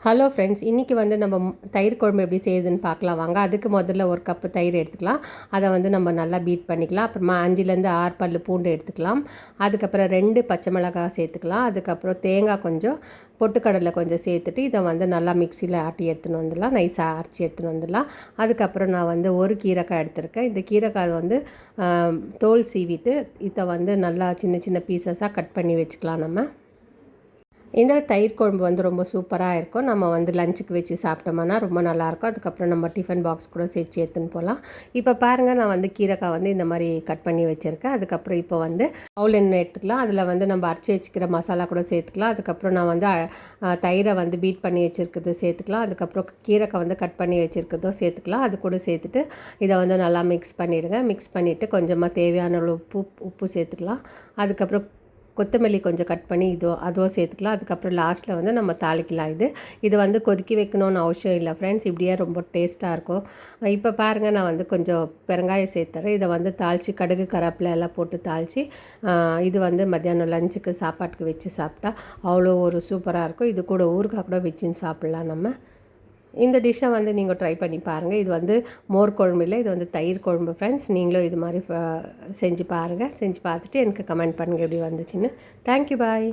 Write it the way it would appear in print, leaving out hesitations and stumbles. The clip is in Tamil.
ஹலோ ஃப்ரெண்ட்ஸ், இன்றைக்கி வந்து நம்ம தயிர் குழம்பு எப்படி செய்யுதுன்னு பார்க்கலாம் வாங்க. அதுக்கு முதல்ல ஒரு கப்பு தயிர் எடுத்துக்கலாம். அதை வந்து நம்ம நல்லா பீட் பண்ணிக்கலாம். அப்புறமா 5லேருந்து 6 பல் பூண்டு எடுத்துக்கலாம். அதுக்கப்புறம் 2 பச்சை மிளகாய் சேர்த்துக்கலாம். அதுக்கப்புறம் தேங்காய் கொஞ்சம், பொட்டுக்கடலை கொஞ்சம் சேர்த்துட்டு இதை வந்து நல்லா மிக்சியில் ஆட்டி எடுத்துன்னு வந்துடலாம். நைஸாக அரைச்சி எடுத்துன்னு வந்துடலாம். அதுக்கப்புறம் நான் வந்து ஒரு கீரைக்காய் எடுத்திருக்கேன். இந்த கீரைக்காய் வந்து தோல் சீவிட்டு இதை வந்து நல்லா சின்ன சின்ன பீசஸாக கட் பண்ணி வச்சுக்கலாம். இந்த தயிர் குழம்பு வந்து ரொம்ப சூப்பராக இருக்கும். நம்ம வந்து லஞ்சுக்கு வச்சு சாப்பிட்டோம்னா ரொம்ப நல்லாயிருக்கும். அதுக்கப்புறம் நம்ம டிஃபன் பாக்ஸ் கூட சேர்த்து எடுத்துன்னு போகலாம். இப்போ பாருங்கள், நான் வந்து கீரைக்காய் வந்து இந்த மாதிரி கட் பண்ணி வச்சுருக்கேன். அதுக்கப்புறம் இப்போ வந்து பவுல் எண்ணெய் எடுத்துக்கலாம். அதில் வந்து நம்ம அரைச்சி வச்சுக்கிற மசாலா கூட சேர்த்துக்கலாம். அதுக்கப்புறம் நான் வந்து தயிரை வந்து பீட் பண்ணி வச்சுருக்கிறது சேர்த்துக்கலாம். அதுக்கப்புறம் கீரைக்காய் வந்து கட் பண்ணி வச்சுருக்கிறதோ சேர்த்துக்கலாம். அது கூட சேர்த்துட்டு இதை வந்து நல்லா மிக்ஸ் பண்ணிவிடுங்க. மிக்ஸ் பண்ணிவிட்டு கொஞ்சமாக தேவையான உப்பு சேர்த்துக்கலாம். அதுக்கப்புறம் கொத்தமல்லி கொஞ்சம் கட் பண்ணி அதுவும் சேர்த்துக்கலாம். அதுக்கப்புறம் லாஸ்ட்டில் வந்து நம்ம தாளிக்கலாம். இது வந்து கொதிக்க வைக்கணும்னு அவசியம் இல்லை ஃப்ரெண்ட்ஸ். இப்படியே ரொம்ப டேஸ்ட்டாக இருக்கும். இப்போ பாருங்கள், நான் வந்து கொஞ்சம் பெருங்காயம் சேர்த்துறேன். இதை வந்து தாளித்து கடுகு கருவேப்பிலை எல்லாம் போட்டு தாளித்து இது வந்து மத்தியானம் லஞ்சுக்கு சாப்பாட்டுக்கு வச்சு சாப்பிட்டா அவ்வளோ ஒரு சூப்பராக இருக்கும். இது கூட ஊறுகாய் கூட வச்சுன்னு சாப்பிட்லாம் நம்ம. இந்த டிஷ்ஷை வந்து நீங்கள் ட்ரை பண்ணி பாருங்கள். இது வந்து மோர் குழம்பு இல்லை, இது வந்து தயிர் குழம்பு ஃப்ரெண்ட்ஸ். நீங்களும் இது மாதிரி செஞ்சு பாருங்கள். செஞ்சு பார்த்துட்டு எனக்கு கமெண்ட் பண்ணுங்கள் எப்படி வந்துச்சுன்னு. தேங்க்யூ, பாய்.